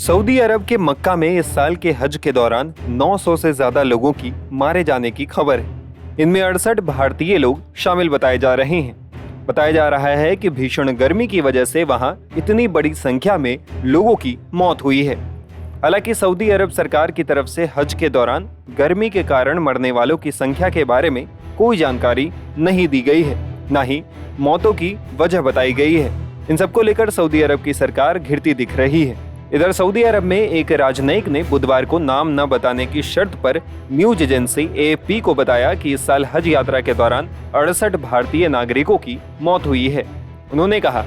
Saudi अरब के मक्का में इस साल के हज के दौरान 900 से ज्यादा लोगों की मारे जाने की खबर है। इनमें 68 भारतीय लोग शामिल बताए जा रहे हैं। बताया जा रहा है कि भीषण गर्मी की वजह से वहां इतनी बड़ी संख्या में लोगों की मौत हुई है। हालांकि सऊदी अरब सरकार की तरफ से हज के दौरान गर्मी के कारण मरने वालों की संख्या के बारे में कोई जानकारी नहीं दी गई है, न ही मौतों की वजह बताई गई है। इन सबको लेकर सऊदी अरब की सरकार घिरती दिख रही है। इधर सऊदी अरब में एक राजनयिक ने बुधवार को नाम न बताने की शर्त पर न्यूज एजेंसी एएफपी को बताया कि इस साल हज यात्रा के दौरान 68 भारतीय नागरिकों की मौत हुई है। उन्होंने कहा,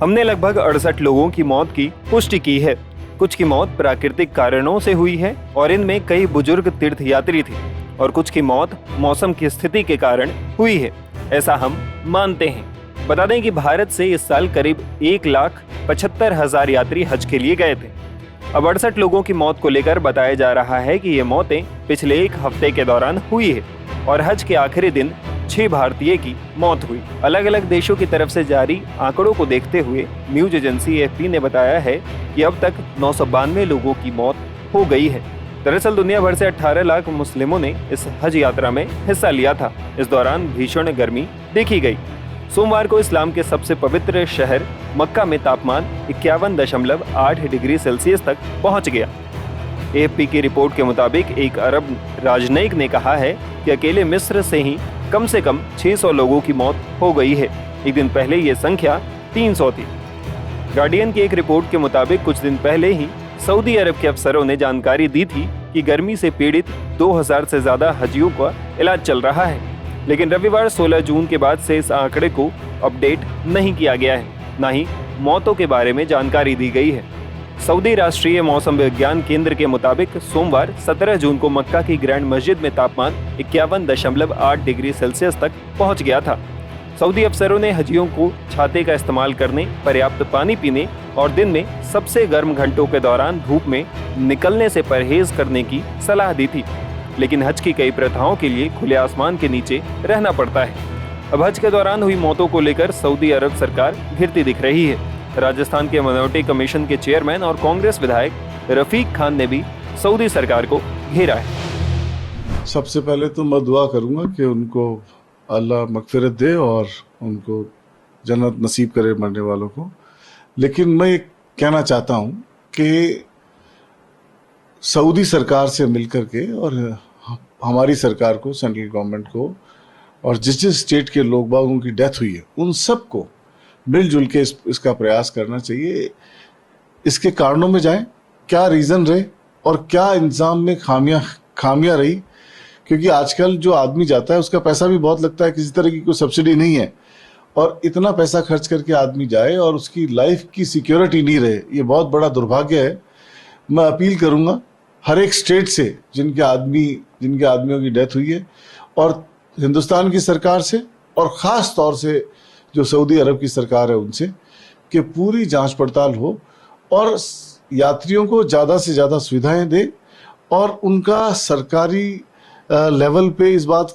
हमने लगभग 68 लोगों की मौत की पुष्टि की है। कुछ की मौत प्राकृतिक कारणों से हुई है और इनमें कई बुजुर्ग तीर्थयात्री थे और कुछ की मौत मौसम की स्थिति के कारण हुई है, ऐसा हम मानते हैं। बता दें कि भारत से इस साल करीब 1,75,000 यात्री हज के लिए गए थे। अब 68 लोगों की मौत को लेकर बताया जा रहा है कि ये मौतें पिछले एक हफ्ते के दौरान हुई है और हज के आखिरी दिन 6 भारतीय की मौत हुई। अलग अलग देशों की तरफ से जारी आंकड़ों को देखते हुए न्यूज एजेंसी एएफपी ने बताया है कि अब तक 992 लोगों की मौत हो गई है। दरअसल दुनिया भर से 18 लाख मुस्लिमों ने इस हज यात्रा में हिस्सा लिया था। इस दौरान भीषण गर्मी देखी गई। सोमवार को इस्लाम के सबसे पवित्र शहर मक्का में तापमान 51.8 डिग्री सेल्सियस तक पहुंच गया। एएफपी की रिपोर्ट के मुताबिक एक अरब राजनयिक ने कहा है कि अकेले मिस्र से ही कम से कम 600 लोगों की मौत हो गई है। एक दिन पहले ये संख्या 300 थी। गार्डियन की एक रिपोर्ट के मुताबिक कुछ दिन पहले ही सऊदी अरब के अफसरों ने जानकारी दी थी कि गर्मी से पीड़ित 2000 से ज्यादा हजियों का इलाज चल रहा है, लेकिन रविवार 16 जून के बाद से इस आंकड़े को अपडेट नहीं किया गया है, न ही मौतों के बारे में जानकारी दी गई है। सऊदी राष्ट्रीय मौसम विज्ञान केंद्र के मुताबिक सोमवार 17 जून को मक्का की ग्रैंड मस्जिद में तापमान 51.8 डिग्री सेल्सियस तक पहुंच गया था। सऊदी अफसरों ने हजियों को छाते का इस्तेमाल करने, पर्याप्त पानी पीने और दिन में सबसे गर्म घंटों के दौरान धूप में निकलने से परहेज करने की सलाह दी थी। लेकिन हज की कई प्रथाओं के लिए खुले आसमान के नीचे रहना पड़ता है। अब हज के दौरान हुई मौतों को लेकर सऊदी अरब सरकार घिरती दिख रही है। राजस्थान के माइनॉरिटी कमीशन के चेयरमैन और कांग्रेस विधायक रफीक खान ने भी सऊदी सरकार को घेरा है। सबसे पहले तो मैं दुआ करूंगा कि उनको अल्लाह मगफिरत दे और उनको जन्नत नसीब करे मरने वालों को। लेकिन मैं ये कहना चाहता हूं कि सऊदी सरकार से मिलकर के और हमारी सरकार को, सेंट्रल गवर्नमेंट को, और जिस जिस स्टेट के लोग बागों की डेथ हुई है उन सबको मिलजुल के इसका प्रयास करना चाहिए। इसके कारणों में जाएं, क्या रीज़न रहे और क्या इंतजाम में खामियां रही, क्योंकि आजकल जो आदमी जाता है उसका पैसा भी बहुत लगता है, किसी तरह की कोई सब्सिडी नहीं है और इतना पैसा खर्च करके आदमी जाए और उसकी लाइफ की सिक्योरिटी नहीं रहे, ये बहुत बड़ा दुर्भाग्य है। मैं अपील करूंगा हर एक स्टेट से जिनके आदमियों की डेथ हुई है और हिंदुस्तान की सरकार से और ख़ास तौर से जो सऊदी अरब की सरकार है उनसे, कि पूरी जांच पड़ताल हो और यात्रियों को ज़्यादा से ज़्यादा सुविधाएं दे और उनका सरकारी लेवल पे इस बात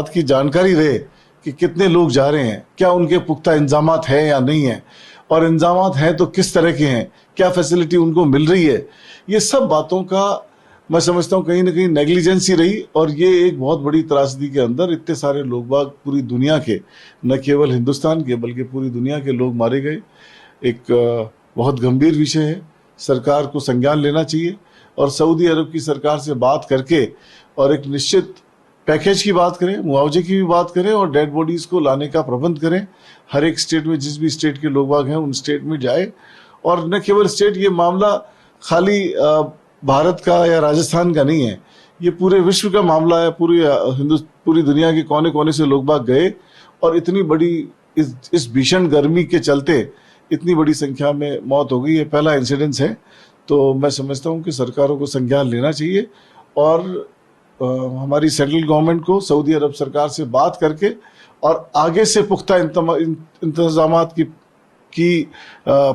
की जानकारी रहे कि कितने लोग जा रहे हैं, क्या उनके पुख्ता इंतजामात हैं या नहीं है, और इंतजामात हैं तो किस तरह के हैं, क्या फैसिलिटी उनको मिल रही है। ये सब बातों का मैं समझता हूँ कहीं ना कहीं नेग्लिजेंसी रही और ये एक बहुत बड़ी त्रासदी के अंदर इतने सारे लोग बाग पूरी दुनिया के, न केवल हिंदुस्तान के बल्कि पूरी दुनिया के लोग मारे गए। एक बहुत गंभीर विषय है, सरकार को संज्ञान लेना चाहिए और सऊदी अरब की सरकार से बात करके और एक निश्चित पैकेज की बात करें, मुआवजे की भी बात करें और डेड बॉडीज़ को लाने का प्रबंध करें। हर एक स्टेट में जिस भी स्टेट के लोग बाग हैं उन स्टेट में जाए, और न केवल स्टेट, ये मामला खाली भारत का या राजस्थान का नहीं है, ये पूरे विश्व का मामला है। पूरी दुनिया के कोने कोने से लोग बाग गए और इतनी बड़ी इस भीषण गर्मी के चलते इतनी बड़ी संख्या में मौत हो गई। ये पहला इंसिडेंस है, तो मैं समझता हूँ कि सरकारों को संज्ञान लेना चाहिए और हमारी सेंट्रल गवर्नमेंट को सऊदी अरब सरकार से बात करके और आगे से पुख्ता इंतजामात की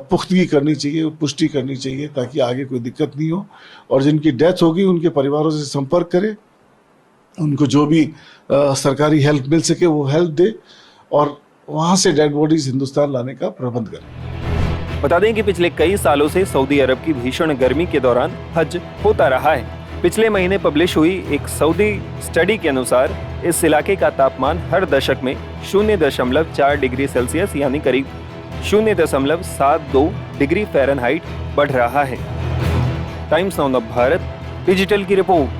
पुख्तगी करनी चाहिए, पुष्टि करनी चाहिए, ताकि आगे कोई दिक्कत नहीं हो। और जिनकी डेथ होगी उनके परिवारों से संपर्क करें, उनको जो भी सरकारी हेल्प मिल सके वो हेल्प दे और वहाँ से डेड बॉडीज हिंदुस्तान लाने का प्रबंध करें। बता दें कि पिछले कई सालों से सऊदी अरब की भीषण गर्मी के दौरान हज होता रहा है। पिछले महीने पब्लिश हुई एक सऊदी स्टडी के अनुसार इस इलाके का तापमान हर दशक में 0.4 डिग्री सेल्सियस यानी करीब 0.72 डिग्री फ़ारेनहाइट बढ़ रहा है। टाइम्स नाउ भारत डिजिटल की रिपोर्ट।